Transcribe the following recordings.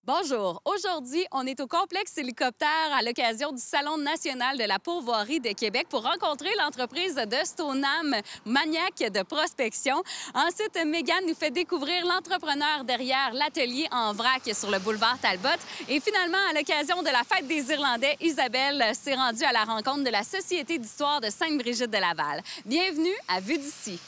Bonjour. Aujourd'hui, on est au complexe hélicoptère à l'occasion du Salon national de la pourvoirie de Québec pour rencontrer l'entreprise de Stoneham, Maniac de prospection. Ensuite, Mégane nous fait découvrir l'entrepreneur derrière l'atelier en vrac sur le boulevard Talbot. Et finalement, à l'occasion de la fête des Irlandais, Isabelle s'est rendue à la rencontre de la Société d'histoire de Sainte-Brigitte de Laval. Bienvenue à Vue d'ici.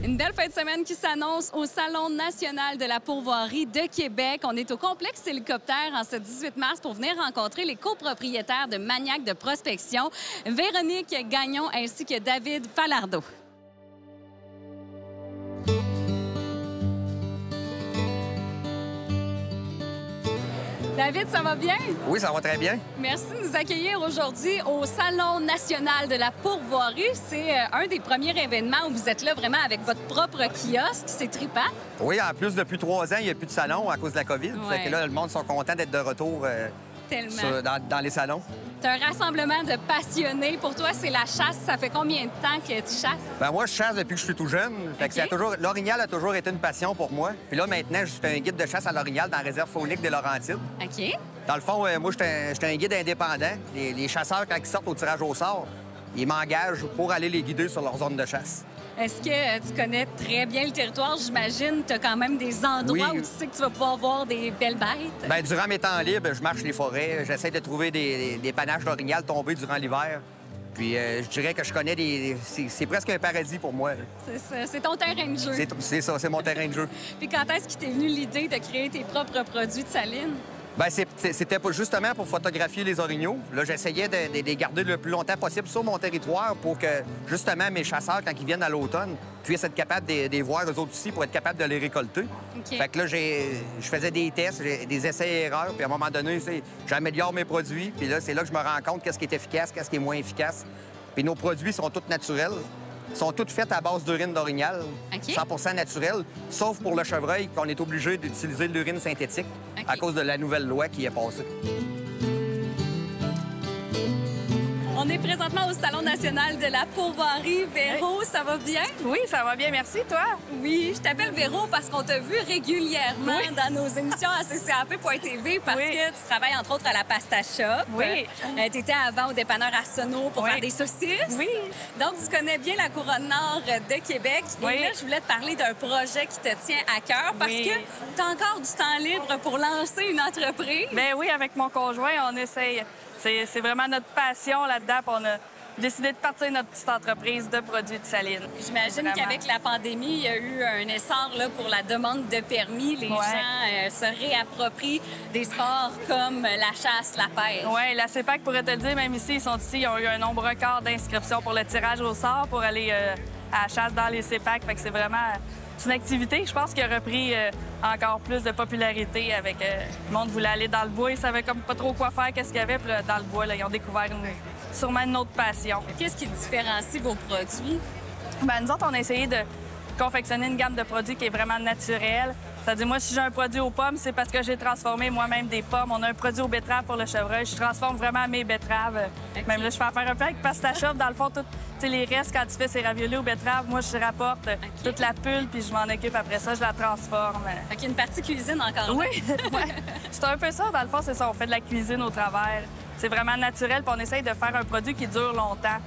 Une belle fin de semaine qui s'annonce au Salon national de la pourvoirie de Québec. On est au complexe hélicoptère en ce 18 mars pour venir rencontrer les copropriétaires de Maniac de prospection, Véronique Gagnon ainsi que David Falardeau. David, ça va bien? Oui, ça va très bien. Merci de nous accueillir aujourd'hui au Salon national de la pourvoirie. C'est un des premiers événements où vous êtes là vraiment avec votre propre kiosque. C'est trippant. Oui, en plus, depuis 3 ans, il n'y a plus de salon à cause de la COVID. Ouais. Fait que là, le monde sont contents d'être de retour Tellement. dans les salons. C'est un rassemblement de passionnés. Pour toi, c'est la chasse. Ça fait combien de temps que tu chasses? Ben moi, je chasse depuis que je suis tout jeune. Fait que OK. l'orignal a toujours été une passion pour moi. Puis là, maintenant, je suis un guide de chasse à l'orignal dans la réserve faunique des Laurentides. OK. Dans le fond, moi, j'étais un guide indépendant. Les chasseurs, quand ils sortent au tirage au sort, ils m'engagent pour aller les guider sur leur zone de chasse. Est-ce que tu connais très bien le territoire? J'imagine tu as quand même des endroits Oui. où tu sais que tu vas pouvoir voir des belles bêtes. Ben, durant mes temps libres, je marche les forêts. J'essaie de trouver des panaches d'orignal tombés durant l'hiver. Puis je dirais que je connais c'est presque un paradis pour moi. C'est ça. C'est ton terrain de jeu. C'est ça, c'est mon terrain de jeu. Puis quand est-ce qu'il t'est venu l'idée de créer tes propres produits de saline? Ben, c'était pas justement pour photographier les orignaux. Là, j'essayais de les garder le plus longtemps possible sur mon territoire pour que, justement, mes chasseurs, quand ils viennent à l'automne, puissent être capables de les voir eux autres aussi pour être capables de les récolter. OK. Fait que là, je faisais des tests, des essais et erreurs, puis à un moment donné, j'améliore mes produits, puis là, c'est là que je me rends compte qu'est-ce qui est efficace, qu'est-ce qui est moins efficace. Puis nos produits sont tous naturels. Sont toutes faites à base d'urine d'orignal, OK. 100 naturel, sauf pour le chevreuil, qu'on est obligé d'utiliser de l'urine synthétique OK. à cause de la nouvelle loi qui est passée. On est présentement au Salon national de la pourvoirie. Véro, ça va bien? Oui, ça va bien, merci. Toi? Oui, je t'appelle Véro parce qu'on t'a vu régulièrement Oui. dans nos émissions à ccap.tv parce Oui. que tu travailles entre autres à la Pasta Shop. Oui. Tu étais avant au dépanneur Arsenault pour Oui. faire des saucisses. Oui. Donc, tu connais bien la couronne nord de Québec. Oui. Et là, je voulais te parler d'un projet qui te tient à cœur parce Oui. que tu as encore du temps libre pour lancer une entreprise. Ben oui, avec mon conjoint, on essaye. C'est vraiment notre passion là-dedans. Puis on a décidé de partir notre petite entreprise de produits de saline. J'imagine Vraiment. qu'avec la pandémie, il y a eu un essor là, pour la demande de permis. Les gens se réapproprient des sports comme la chasse, la pêche. Oui, la CEPAC pourrait te le dire, même ici, ils ont eu un nombre record d'inscriptions pour le tirage au sort pour aller à la chasse dans les CEPAC. Fait que c'est vraiment une activité, je pense, qui a repris encore plus de popularité avec le monde voulait aller dans le bois, ils savaient comme pas trop quoi faire, qu'est-ce qu'il y avait, puis là, dans le bois, là, ils ont découvert sûrement une autre passion. Qu'est-ce qui différencie vos produits? Ben, nous autres, on a essayé de confectionner une gamme de produits qui est vraiment naturelle. C'est-à-dire, moi, si j'ai un produit aux pommes, c'est parce que j'ai transformé moi-même des pommes. On a un produit aux betteraves pour le chevreuil. Je transforme vraiment mes betteraves. OK. Même là, je fais affaire un peu avec Pasta Shop. Dans le fond, les restes, quand tu fais ces raviolis aux betteraves, moi, je rapporte toute la pulpe, puis je m'en occupe après ça, je la transforme. Fait qu'il y a une partie cuisine encore là. Oui, ouais. C'est un peu ça, dans le fond, c'est ça. On fait de la cuisine au travers. C'est vraiment naturel, puis on essaye de faire un produit qui dure longtemps,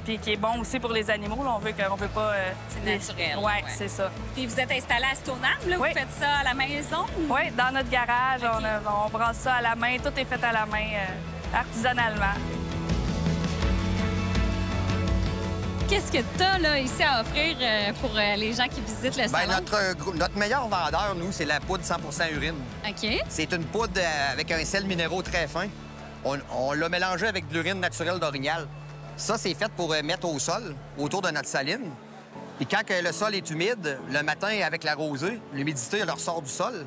puis qui est bon aussi pour les animaux. Là, on veut pas... C'est naturel. Oui, Ouais. c'est ça. Puis vous êtes installé à Stoneham, là? Oui. Vous faites ça à la maison? Oui, dans notre garage, OK. on brasse ça à la main. Tout est fait à la main, artisanalement. Qu'est-ce que tu as là, ici à offrir pour les gens qui visitent le Ben, salon? notre meilleur vendeur, nous, c'est la poudre 100 urine. OK. C'est une poudre avec un sel minéraux très fin. On l'a mélangé avec de l'urine naturelle d'orignal. Ça, c'est fait pour mettre au sol, autour de notre saline. Puis quand que le sol est humide, le matin, avec la rosée, l'humidité, elle ressort du sol.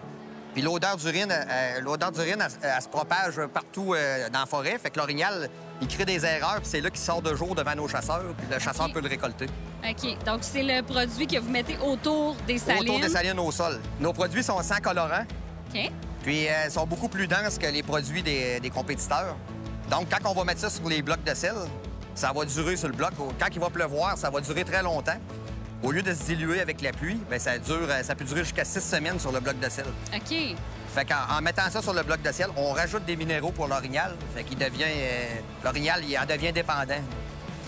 Puis l'odeur d'urine, elle se propage partout dans la forêt. Fait que l'orignal, il crée des erreurs, puis c'est là qu'il sort de jour devant nos chasseurs, puis le chasseur peut le récolter. OK. Donc, c'est le produit que vous mettez autour des salines. Autour des salines au sol. Nos produits sont sans colorant, OK. puis sont beaucoup plus denses que les produits des compétiteurs. Donc, quand on va mettre ça sur les blocs de sel, ça va durer sur le bloc. Quand il va pleuvoir, ça va durer très longtemps. Au lieu de se diluer avec la pluie, bien, ça peut durer jusqu'à 6 semaines sur le bloc de sel. OK. Fait qu'en mettant ça sur le bloc de sel, on rajoute des minéraux pour l'orignal. Fait qu'il devient... l'orignal, il en devient dépendant.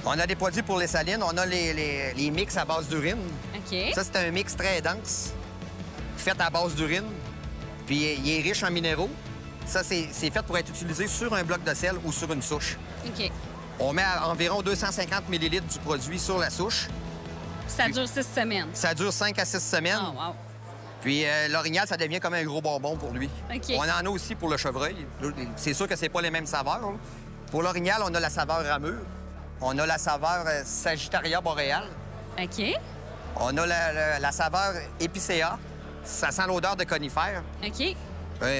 On a des produits pour les salines. On a les mix à base d'urine. OK. Ça, c'est un mix très dense, fait à base d'urine. Puis il est riche en minéraux. Ça, c'est fait pour être utilisé sur un bloc de sel ou sur une souche. OK. On met environ 250 ml du produit sur la souche. Ça dure 6 semaines. Ça dure 5 à 6 semaines. Oh, wow. Puis l'orignal, ça devient comme un gros bonbon pour lui. OK. On en a aussi pour le chevreuil. C'est sûr que c'est pas les mêmes saveurs, là. Pour l'orignal, on a la saveur ramure. On a la saveur Sagittaria boréale. OK. On a la saveur épicéa. Ça sent l'odeur de conifères. OK.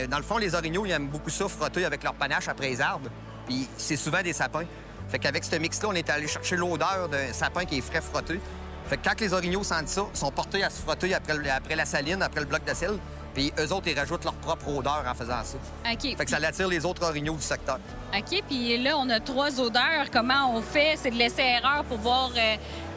Dans le fond, les orignaux, ils aiment beaucoup ça, frotter avec leur panache après les arbres. Puis c'est souvent des sapins. Fait qu'avec ce mix-là, on est allé chercher l'odeur d'un sapin qui est frais frotté. Fait que quand les orignaux sentent ça, ils sont portés à se frotter après la saline, après le bloc de sel. Puis eux autres, ils rajoutent leur propre odeur en faisant ça. OK. Fait que ça attire les autres orignaux du secteur. OK. Puis là, on a 3 odeurs. Comment on fait? C'est de l'essai-erreur pour voir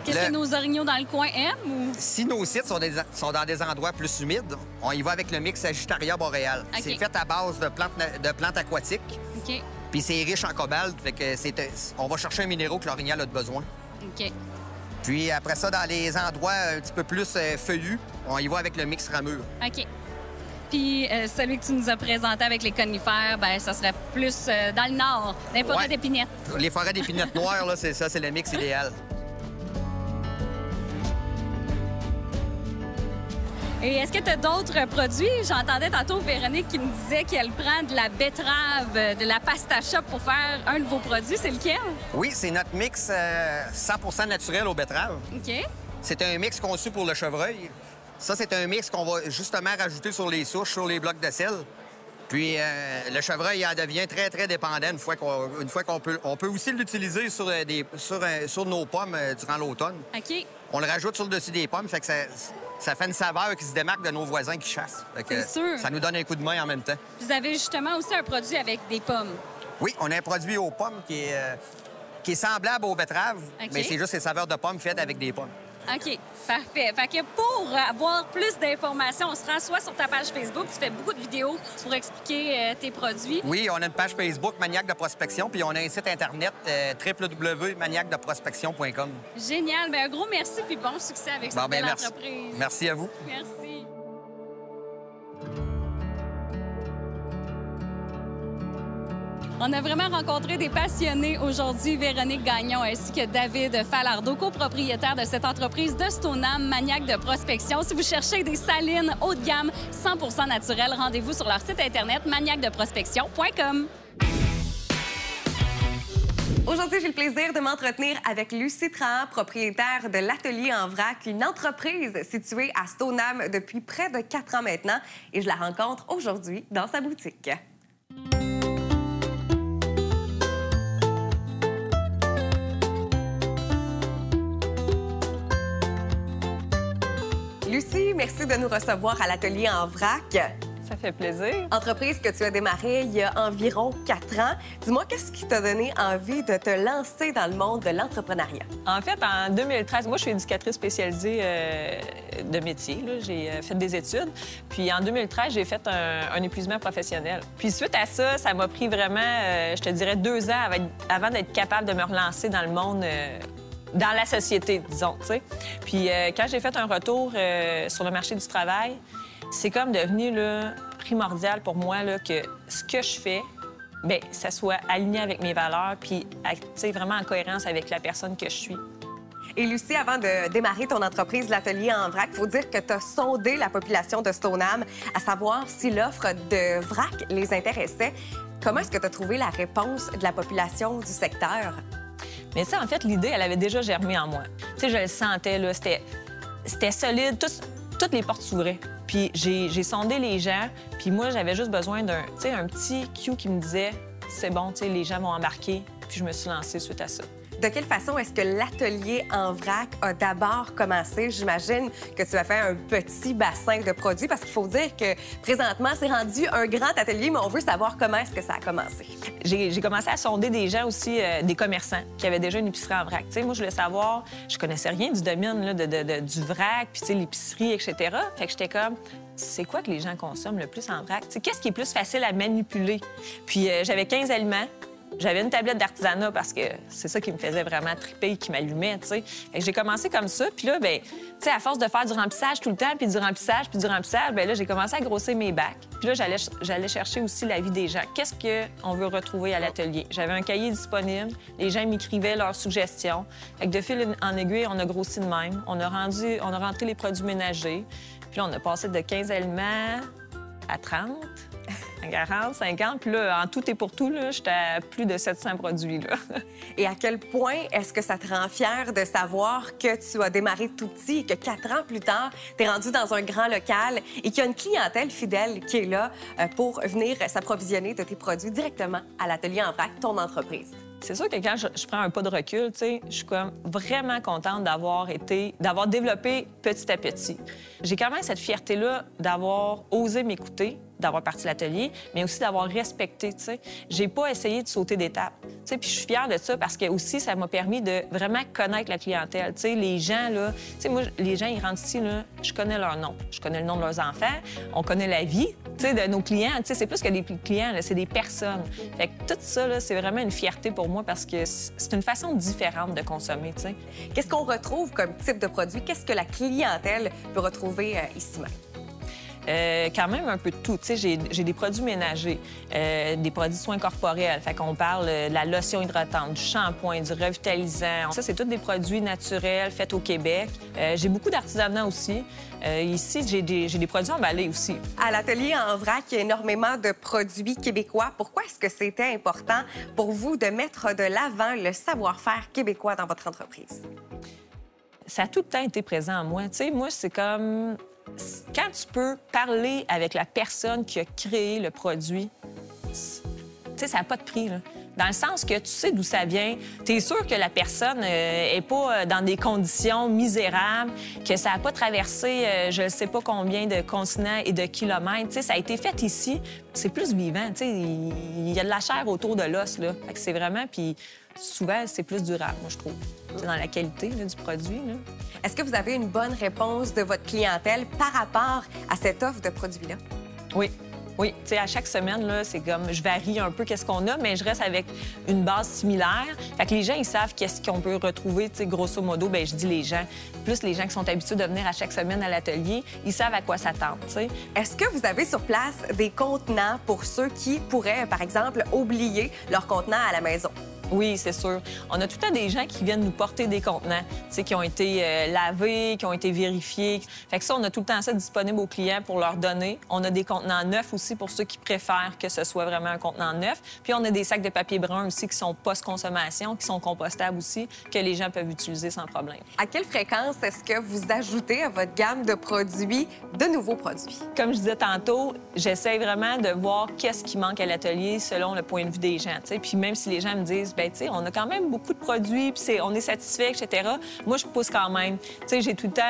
qu'est-ce que nos orignaux dans le coin aiment? Ou... Si nos sites sont dans des endroits plus humides, on y va avec le mix Sagittaria boréale. OK. C'est fait à base de plantes aquatiques. OK. Puis c'est riche en cobalt. Fait que on va chercher un minéraux que l'orignal a de besoin. OK. Puis après ça, dans les endroits un petit peu plus feuillus, on y va avec le mix ramure. OK. Puis celui que tu nous as présenté avec les conifères, bien, ça serait plus dans le nord, dans les forêts d'épinettes. Les forêts d'épinettes noires, là, c'est ça, c'est le mix idéal. Et est-ce que tu as d'autres produits? J'entendais tantôt Véronique qui me disait qu'elle prend de la betterave, de la pasta shop pour faire un de vos produits. C'est lequel? Oui, c'est notre mix 100 naturel aux betteraves. OK. C'est un mix conçu pour le chevreuil. Ça, c'est un mix qu'on va justement rajouter sur les souches, sur les blocs de sel. Puis le chevreuil en devient très, très dépendant une fois qu'on peut. On peut aussi l'utiliser sur nos pommes durant l'automne. OK. On le rajoute sur le dessus des pommes, fait que ça fait une saveur qui se démarque de nos voisins qui chassent. Fait que C'est sûr. ça nous donne un coup de main en même temps. Vous avez justement aussi un produit avec des pommes. Oui, on a un produit aux pommes qui est semblable aux betteraves, OK. mais c'est juste des saveurs de pommes faites avec des pommes. OK, parfait. Fait que pour avoir plus d'informations, on se rend soit sur ta page Facebook, tu fais beaucoup de vidéos pour expliquer tes produits. Oui, on a une page Facebook Maniaque de prospection, puis on a un site Internet www.maniaquedprospection.com. Génial. Bien, un gros merci puis bon succès avec cette belle merci. entreprise. Merci à vous. Merci. On a vraiment rencontré des passionnés aujourd'hui, Véronique Gagnon ainsi que David Falardeau, copropriétaire de cette entreprise de Stoneham, Maniaque de prospection. Si vous cherchez des salines haut de gamme, 100% naturelles, rendez-vous sur leur site Internet maniaquedeprospection.com. Aujourd'hui, j'ai le plaisir de m'entretenir avec Lucie Trahan, propriétaire de l'Atelier en vrac, une entreprise située à Stoneham depuis près de 4 ans maintenant. Et je la rencontre aujourd'hui dans sa boutique. Lucie, merci de nous recevoir à l'Atelier en vrac. Ça fait plaisir. Entreprise que tu as démarrée il y a environ 4 ans. Dis-moi, qu'est-ce qui t'a donné envie de te lancer dans le monde de l'entrepreneuriat? En fait, en 2013, moi, je suis éducatrice spécialisée de métier. J'ai fait des études. Puis en 2013, j'ai fait un épuisement professionnel. Puis suite à ça, ça m'a pris vraiment, je te dirais, 2 ans avant d'être capable de me relancer dans le monde dans la société, disons, tu sais. Puis quand j'ai fait un retour sur le marché du travail, c'est comme devenu là, primordial pour moi là, que ce que je fais, bien, ça soit aligné avec mes valeurs puis vraiment en cohérence avec la personne que je suis. Et Lucie, avant de démarrer ton entreprise, l'Atelier en vrac, il faut dire que tu as sondé la population de Stoneham à savoir si l'offre de vrac les intéressait. Comment est-ce que tu as trouvé la réponse de la population du secteur? Mais ça, en fait, l'idée, elle avait déjà germé en moi. Tu sais, je le sentais, là, c'était solide, toutes les portes s'ouvraient. Puis j'ai sondé les gens, puis moi, j'avais juste besoin d'un petit cue qui me disait « c'est bon, tu sais, les gens vont embarquer ». puis je me suis lancée suite à ça. De quelle façon est-ce que l'atelier en vrac a d'abord commencé? J'imagine que tu as fait un petit bassin de produits parce qu'il faut dire que présentement, c'est rendu un grand atelier, mais on veut savoir comment est-ce que ça a commencé. J'ai commencé à sonder des gens aussi, des commerçants qui avaient déjà une épicerie en vrac. Moi, je voulais savoir, je connaissais rien du domaine là, du vrac, puis l'épicerie, etc. Fait que j'étais comme, c'est quoi que les gens consomment le plus en vrac? Qu'est-ce qui est plus facile à manipuler? Puis j'avais 15 aliments. J'avais une tablette d'artisanat parce que c'est ça qui me faisait vraiment triper, qui m'allumait, tu sais. J'ai commencé comme ça, puis là, bien, tu sais, à force de faire du remplissage tout le temps, puis du remplissage, bien là, j'ai commencé à grosser mes bacs. Puis là, j'allais chercher aussi l'avis des gens. Qu'est-ce qu'on veut retrouver à l'atelier? J'avais un cahier disponible, les gens m'écrivaient leurs suggestions. Fait que de fil en aiguille, on a grossi de même. On a rentré les produits ménagers, puis là, on a passé de 15 aliments à 30... à 40, 50, puis là, en tout et pour tout, là, j'étais à plus de 700 produits, là. Et à quel point est-ce que ça te rend fière de savoir que tu as démarré tout petit et que 4 ans plus tard, tu es rendu dans un grand local et qu'il y a une clientèle fidèle qui est là pour venir s'approvisionner de tes produits directement à l'atelier en vrac, ton entreprise? C'est sûr que quand je prends un pas de recul, tu sais, je suis comme vraiment contente d'avoir développé petit à petit. J'ai quand même cette fierté-là d'avoir osé m'écouter, d'avoir parti l'atelier, mais aussi d'avoir respecté, tu sais. J'ai pas essayé de sauter d'étape. Tu sais, puis je suis fière de ça parce que aussi ça m'a permis de vraiment connaître la clientèle. Tu sais, les gens, là, tu sais, moi, les gens, ils rentrent ici, là, je connais leur nom. Je connais le nom de leurs enfants, on connaît la vie, tu sais, de nos clients. Tu sais, c'est plus que des clients, là, c'est des personnes. Fait que tout ça, là, c'est vraiment une fierté pour moi parce que c'est une façon différente de consommer, tu sais. Qu'est-ce qu'on retrouve comme type de produit? Qu'est-ce que la clientèle peut retrouver ici même? Quand même un peu de tout. Tu sais, j'ai des produits ménagers, des produits de soins corporels. Fait qu'on parle de la lotion hydratante, du shampoing, du revitalisant. Ça, c'est tous des produits naturels faits au Québec. J'ai beaucoup d'artisanat aussi. Ici, j'ai des produits emballés aussi. À l'atelier en vrac, il y a énormément de produits québécois. Pourquoi est-ce que c'était important pour vous de mettre de l'avant le savoir-faire québécois dans votre entreprise? Ça a tout le temps été présent en moi. Tu sais, moi, c'est comme... Quand tu peux parler avec la personne qui a créé le produit, tu sais, ça n'a pas de prix, là. Dans le sens que tu sais d'où ça vient. Tu es sûr que la personne n'est pas dans des conditions misérables, que ça n'a pas traversé je ne sais pas combien de continents et de kilomètres. Tu sais, ça a été fait ici. C'est plus vivant. Tu sais, il y a de la chair autour de l'os, là. Fait que c'est vraiment... Puis souvent, c'est plus durable, moi, je trouve. C'est dans la qualité là, du produit. Là. Est-ce que vous avez une bonne réponse de votre clientèle par rapport à cette offre de produits-là? Oui. Oui, tu sais, à chaque semaine, là, c'est comme, je varie un peu qu'est-ce qu'on a, mais je reste avec une base similaire. Fait que les gens, ils savent qu'est-ce qu'on peut retrouver, tu sais, grosso modo, bien, je dis les gens. Plus les gens qui sont habitués de venir à chaque semaine à l'atelier, ils savent à quoi s'attendre, tu sais. Est-ce que vous avez sur place des contenants pour ceux qui pourraient, par exemple, oublier leur contenant à la maison? Oui, c'est sûr. On a tout le temps des gens qui viennent nous porter des contenants, tu sais, qui ont été lavés, qui ont été vérifiés. Fait que ça, on a tout le temps ça disponible aux clients pour leur donner. On a des contenants neufs aussi pour ceux qui préfèrent que ce soit vraiment un contenant neuf. Puis on a des sacs de papier brun aussi qui sont post-consommation, qui sont compostables aussi, que les gens peuvent utiliser sans problème. À quelle fréquence est-ce que vous ajoutez à votre gamme de produits de nouveaux produits? Comme je disais tantôt, j'essaie vraiment de voir qu'est-ce qui manque à l'atelier selon le point de vue des gens, tu sais. Puis même si les gens me disent, bien, tu sais, on a quand même beaucoup de produits, puis on est satisfait, etc. Moi, je pousse quand même. Tu sais, j'ai tout le temps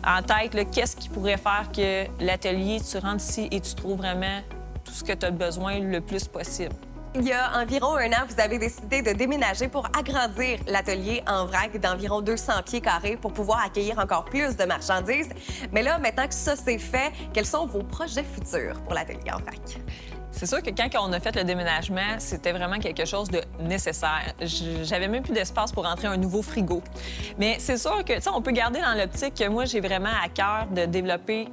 en tête, là, qu'est-ce qui pourrait faire que l'atelier, tu rentres ici et tu trouves vraiment tout ce que tu as besoin le plus possible. Il y a environ 1 an, vous avez décidé de déménager pour agrandir l'atelier en vrac d'environ 200 pieds carrés pour pouvoir accueillir encore plus de marchandises. Mais là, maintenant que ça c'est fait, quels sont vos projets futurs pour l'atelier en vrac? C'est sûr que quand on a fait le déménagement, c'était vraiment quelque chose de nécessaire. J'avais même plus d'espace pour rentrer un nouveau frigo. Mais c'est sûr que, tu sais, on peut garder dans l'optique que moi, j'ai vraiment à cœur de développer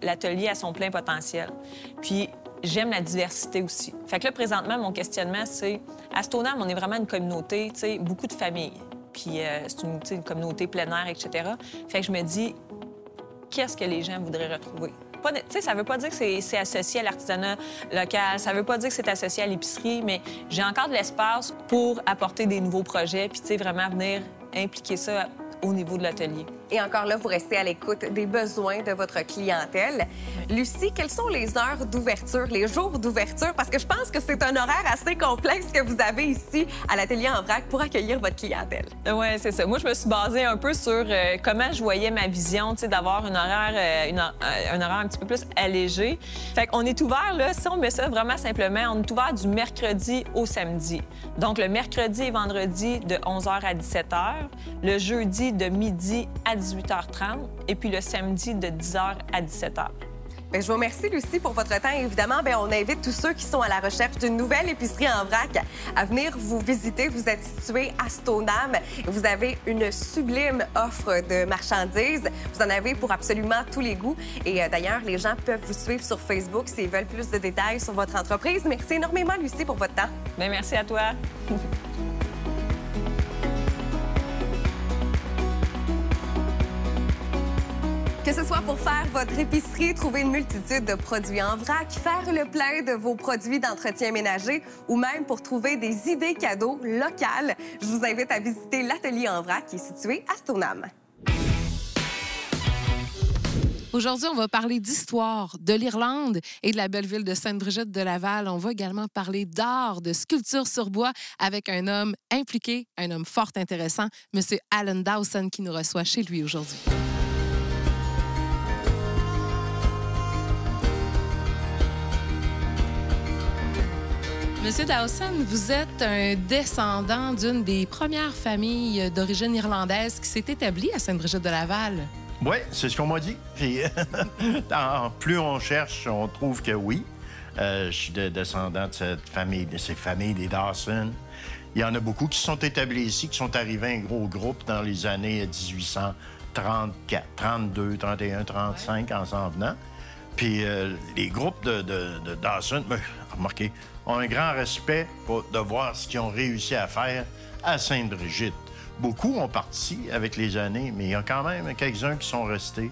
l'atelier à son plein potentiel. Puis, j'aime la diversité aussi. Fait que là, présentement, mon questionnement, c'est... À Stoneham, on est vraiment une communauté, tu sais, beaucoup de familles. Puis c'est une communauté plein air, etc. Fait que je me dis, qu'est-ce que les gens voudraient retrouver? Tu sais, ça veut pas dire que c'est associé à l'artisanat local, ça veut pas dire que c'est associé à l'épicerie, mais j'ai encore de l'espace pour apporter des nouveaux projets puis, tu sais, vraiment venir impliquer ça au niveau de l'atelier. Et encore là, vous restez à l'écoute des besoins de votre clientèle. Lucie, quelles sont les heures d'ouverture, les jours d'ouverture? Parce que je pense que c'est un horaire assez complexe que vous avez ici à l'Atelier en vrac pour accueillir votre clientèle. Oui, c'est ça. Moi, je me suis basée un peu sur comment je voyais ma vision, d'avoir un horaire un petit peu plus allégé. Fait qu'on est ouvert, là, si on met ça vraiment simplement, on est ouvert du mercredi au samedi. Donc, le mercredi et vendredi de 11h à 17h, le jeudi de midi à 18h30 et puis le samedi de 10h à 17h. Bien, je vous remercie, Lucie, pour votre temps. Évidemment, bien, on invite tous ceux qui sont à la recherche d'une nouvelle épicerie en vrac à venir vous visiter. Vous êtes situé à Stoneham. Vous avez une sublime offre de marchandises. Vous en avez pour absolument tous les goûts. Et d'ailleurs, les gens peuvent vous suivre sur Facebook s'ils veulent plus de détails sur votre entreprise. Merci énormément, Lucie, pour votre temps. Bien, merci à toi. Que ce soit pour faire votre épicerie, trouver une multitude de produits en vrac, faire le plein de vos produits d'entretien ménager ou même pour trouver des idées cadeaux locales, je vous invite à visiter l'Atelier en vrac qui est situé à Stoneham. Aujourd'hui, on va parler d'histoire, de l'Irlande et de la belle ville de Sainte-Brigitte-de-Laval. On va également parler d'art, de sculpture sur bois avec un homme impliqué, un homme fort intéressant, M. Alan Dawson, qui nous reçoit chez lui aujourd'hui. Monsieur Dawson, vous êtes un descendant d'une des premières familles d'origine irlandaise qui s'est établie à Sainte-Brigitte-de-Laval. Oui, c'est ce qu'on m'a dit. Puis, plus on cherche, on trouve que oui. Je suis descendant de cette famille, de ces familles des Dawson. Il y en a beaucoup qui sont établis ici, qui sont arrivés un gros groupe dans les années 1834, 32, 31, 35, en s'en venant. Puis les groupes de Dawson, remarquez, ont un grand respect de voir ce qu'ils ont réussi à faire à Sainte-Brigitte. Beaucoup ont parti avec les années, mais il y a quand même quelques-uns qui sont restés.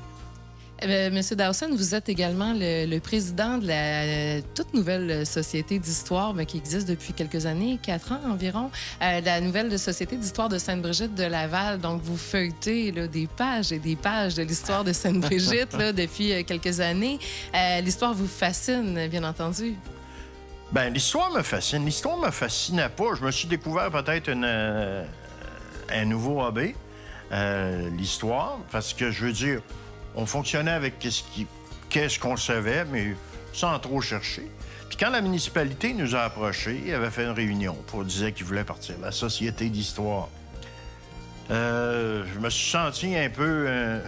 Monsieur Dawson, vous êtes également le président de la toute nouvelle société d'histoire qui existe depuis quelques années, 4 ans environ, la nouvelle société d'histoire de Sainte-Brigitte-de-Laval. Donc, vous feuilletez là, des pages et des pages de l'histoire de Sainte-Brigitte depuis quelques années. L'histoire vous fascine, bien entendu. Bien, l'histoire me fascine. L'histoire me fascinait pas. Je me suis découvert peut-être un nouveau hobby, l'histoire, parce que, je veux dire, on fonctionnait avec qu'est-ce qu'on savait, mais sans trop chercher. Puis quand la municipalité nous a approchés, il avait fait une réunion pour dire qu'ils voulaient partir, la Société d'histoire. Je me suis senti un peu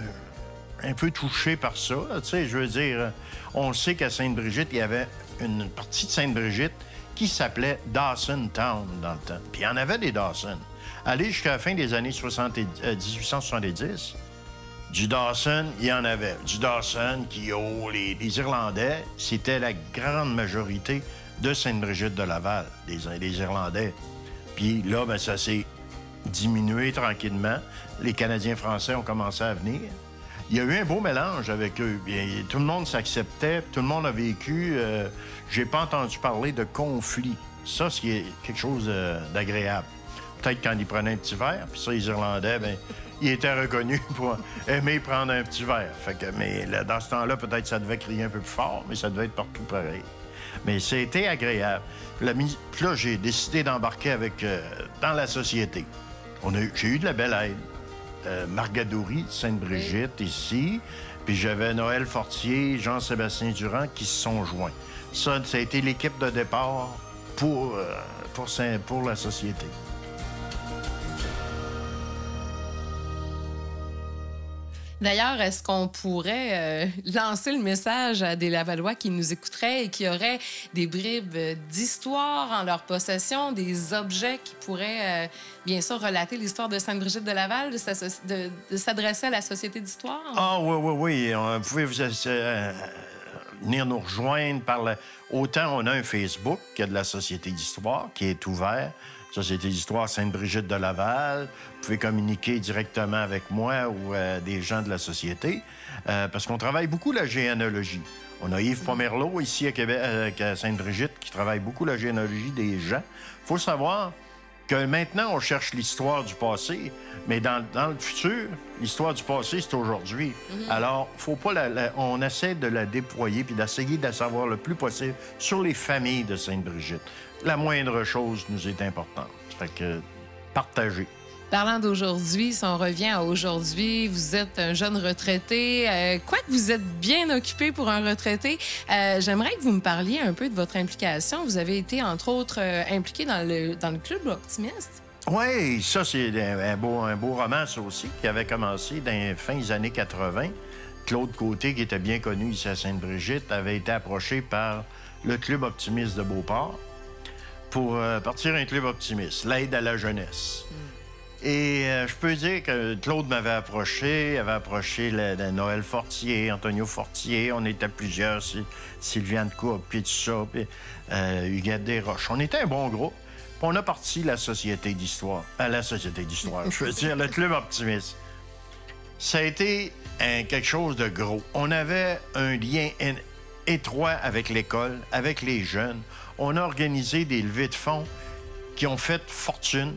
touché par ça. Tu sais, je veux dire, on sait qu'à Sainte-Brigitte, il y avait une partie de Sainte-Brigitte qui s'appelait Dawson Town dans le temps. Puis il y en avait des Dawson. Allez jusqu'à la fin des années 1870, du Dawson, il y en avait. Du Dawson les Irlandais, c'était la grande majorité de Sainte-Brigitte-de-Laval, des Irlandais. Puis là, bien, ça s'est diminué tranquillement. Les Canadiens français ont commencé à venir. Il y a eu un beau mélange avec eux. Bien, tout le monde s'acceptait, tout le monde a vécu. J'ai pas entendu parler de conflit. Ça, c'est quelque chose d'agréable. Peut-être quand ils prenaient un petit verre, puis ça, les Irlandais, bien, ils étaient reconnus pour aimer prendre un petit verre. Fait que, mais là, dans ce temps-là, peut-être ça devait crier un peu plus fort, mais ça devait être partout pareil. Mais c'était agréable. Puis là, j'ai décidé d'embarquer dans la société. J'ai eu de la belle aide. Margadouri de Sainte-Brigitte, ici. Puis j'avais Noël Fortier, Jean-Sébastien Durand qui se sont joints. Ça a été l'équipe de départ pour la société. D'ailleurs, est-ce qu'on pourrait lancer le message à des Lavallois qui nous écouteraient et qui auraient des bribes d'histoire en leur possession, des objets qui pourraient, bien sûr, relater l'histoire de Sainte-Brigitte-de-Laval, de s'adresser à la Société d'histoire? Ah oui. Vous pouvez venir nous rejoindre Autant on a un Facebook de la Société d'histoire qui est ouvert. Société d'histoire Sainte-Brigitte-de-Laval. Vous pouvez communiquer directement avec moi ou des gens de la Société, parce qu'on travaille beaucoup la généalogie. On a Yves Pomerleau ici à Québec, à Sainte-Brigitte, qui travaille beaucoup la généalogie des gens. Il faut savoir que maintenant, on cherche l'histoire du passé, mais dans le futur, l'histoire du passé, c'est aujourd'hui. Alors, faut pas on essaie de la déployer puis d'essayer de savoir le plus possible sur les familles de Sainte-Brigitte. La moindre chose nous est importante. Fait que, partagez. Parlant d'aujourd'hui, si on revient à aujourd'hui, vous êtes un jeune retraité. Quoique vous êtes bien occupé pour un retraité, j'aimerais que vous me parliez un peu de votre implication. Vous avez été, entre autres, impliqué dans le Club Optimiste. Oui, ça, c'est un beau roman, ça aussi, qui avait commencé dans les fins des années 80. Claude Côté, qui était bien connu ici à Sainte-Brigitte, avait été approché par le Club Optimiste de Beauport pour partir un Club Optimiste, l'aide à la jeunesse. Et je peux dire que Claude m'avait approché, Noël Fortier, Antonio Fortier, on était plusieurs, Sylviane Coupe, puis tout ça, puis Huguette Desroches. On était un bon groupe. Puis on a parti la Société d'histoire. Je veux dire, le Club Optimiste. Ça a été quelque chose de gros. On avait un lien étroit avec l'école, avec les jeunes. On a organisé des levées de fonds qui ont fait fortune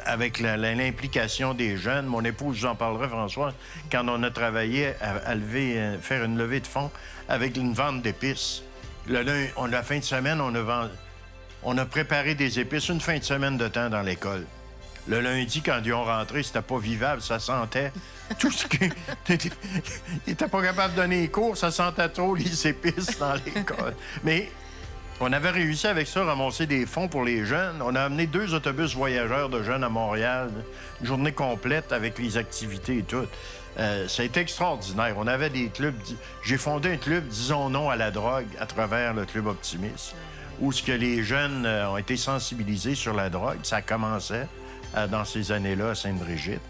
avec l'implication des jeunes. Mon épouse, j'en parlerai, François, quand on a travaillé à faire une levée de fonds avec une vente d'épices. La fin de semaine, on a préparé des épices une fin de semaine de temps dans l'école. Le lundi, quand ils ont rentré, c'était pas vivable, ça sentait tout ce qui... Ils n'étaient pas capables de donner les cours, ça sentait trop les épices dans l'école. Mais on avait réussi avec ça à ramasser des fonds pour les jeunes. On a amené 2 autobus voyageurs de jeunes à Montréal, une journée complète avec les activités et tout. Ça a été extraordinaire. On avait des clubs... J'ai fondé un club, disons non à la drogue, à travers le Club Optimiste, où ce que les jeunes ont été sensibilisés sur la drogue. Ça commençait dans ces années-là à Sainte-Brigitte.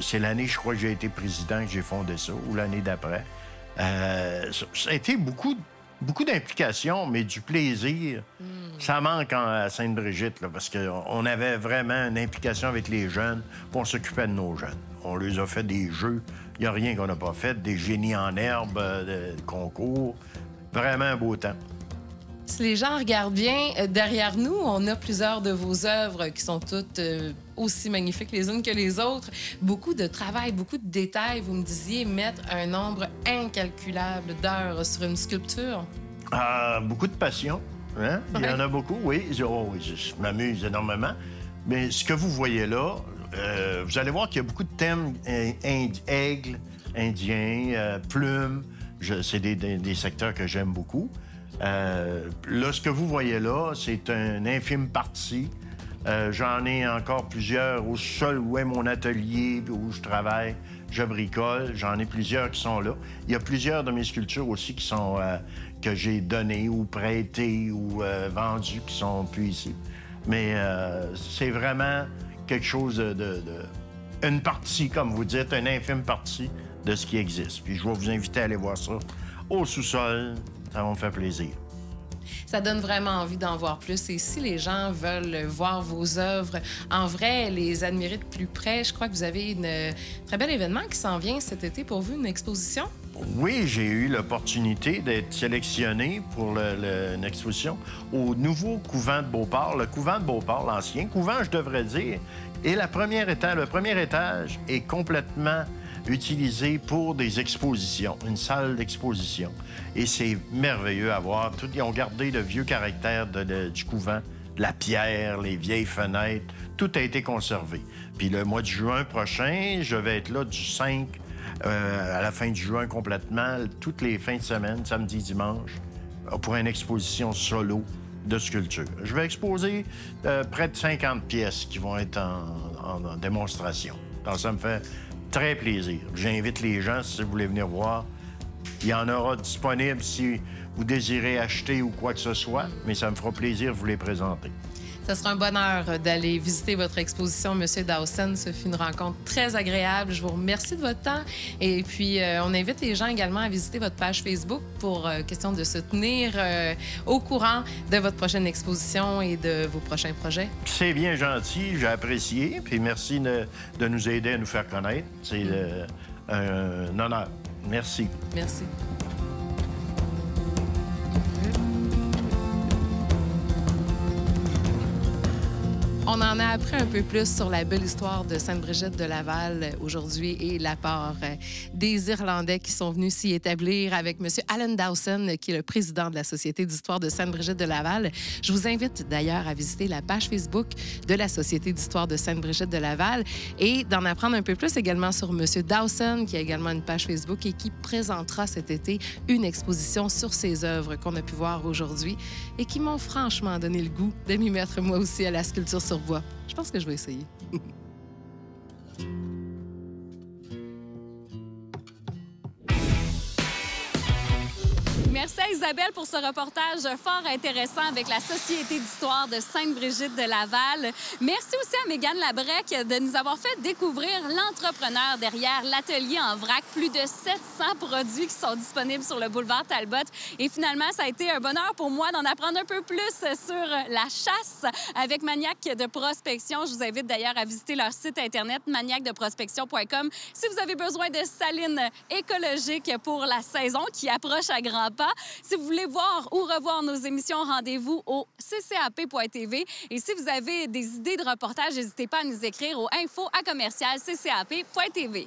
C'est l'année, je crois, que j'ai été président que j'ai fondé ça, ou l'année d'après. Ça a été beaucoup d'implications, mais du plaisir. Ça manque à Sainte-Brigitte, là, parce qu'on avait vraiment une implication avec les jeunes, puis on s'occupait de nos jeunes. On leur a fait des jeux. Il n'y a rien qu'on n'a pas fait. Des génies en herbe, des concours. Vraiment un beau temps. Si les gens regardent bien, derrière nous, on a plusieurs de vos œuvres qui sont toutes aussi magnifiques les unes que les autres. Beaucoup de travail, beaucoup de détails. Vous me disiez mettre un nombre incalculable d'heures sur une sculpture. Beaucoup de passion. Hein? Il y en a beaucoup, oui. Je m'amuse énormément. Mais ce que vous voyez là, vous allez voir qu'il y a beaucoup de thèmes aigles, indiens, plumes. C'est des secteurs que j'aime beaucoup. Là, ce que vous voyez là, c'est une infime partie. J'en ai encore plusieurs au sol où est mon atelier, où je travaille, je bricole. J'en ai plusieurs qui sont là. Il y a plusieurs de mes sculptures aussi qui sont que j'ai données ou prêtées ou vendues qui sont plus ici. Mais c'est vraiment quelque chose une partie, comme vous dites, une infime partie de ce qui existe. Puis je vais vous inviter à aller voir ça au sous-sol. Ça va me faire plaisir. Ça donne vraiment envie d'en voir plus. Et si les gens veulent voir vos œuvres en vrai, les admirer de plus près, je crois que vous avez un très bel événement qui s'en vient cet été pour vous, une exposition. Oui, j'ai eu l'opportunité d'être sélectionné pour une exposition au nouveau couvent de Beauport. Le couvent de Beauport, l'ancien couvent, je devrais dire. Et le premier étage est complètement utilisé pour des expositions, une salle d'exposition. Et c'est merveilleux à voir. Ils ont gardé le vieux caractère du couvent, la pierre, les vieilles fenêtres. Tout a été conservé. Puis le mois de juin prochain, je vais être là du 5 à la fin du juin complètement, toutes les fins de semaine, samedi, dimanche, pour une exposition solo de sculpture. Je vais exposer près de 50 pièces qui vont être en démonstration. Donc ça me fait très plaisir. J'invite les gens, si vous voulez venir voir. Il y en aura disponible si vous désirez acheter ou quoi que ce soit, mais ça me fera plaisir de vous les présenter. Ça sera un bonheur d'aller visiter votre exposition, M. Dawson. Ce fut une rencontre très agréable. Je vous remercie de votre temps. Et puis, on invite les gens également à visiter votre page Facebook pour question de se tenir au courant de votre prochaine exposition et de vos prochains projets. C'est bien gentil, j'ai apprécié. Puis merci de nous aider à nous faire connaître. C'est un honneur. Merci. Merci. On en a appris un peu plus sur la belle histoire de Sainte-Brigitte de Laval aujourd'hui et l'apport des Irlandais qui sont venus s'y établir avec M. Alan Dawson, qui est le président de la Société d'histoire de Sainte-Brigitte de Laval. Je vous invite d'ailleurs à visiter la page Facebook de la Société d'histoire de Sainte-Brigitte de Laval et d'en apprendre un peu plus également sur M. Dawson, qui a également une page Facebook et qui présentera cet été une exposition sur ses œuvres qu'on a pu voir aujourd'hui et qui m'ont franchement donné le goût de m'y mettre moi aussi à la sculpture sur bois. Je pense que je vais essayer. Merci à Isabelle pour ce reportage fort intéressant avec la Société d'histoire de Sainte-Brigitte de Laval. Merci aussi à Mégane Labrec de nous avoir fait découvrir l'entrepreneur derrière l'atelier en vrac. Plus de 700 produits qui sont disponibles sur le boulevard Talbot. Et finalement, ça a été un bonheur pour moi d'en apprendre un peu plus sur la chasse avec Maniac de prospection. Je vous invite d'ailleurs à visiter leur site Internet, maniacdeprospection.com, si vous avez besoin de salines écologiques pour la saison qui approche à grands pas. Si vous voulez voir ou revoir nos émissions, rendez-vous au ccap.tv. Et si vous avez des idées de reportages, n'hésitez pas à nous écrire au info@commercial ccap.tv.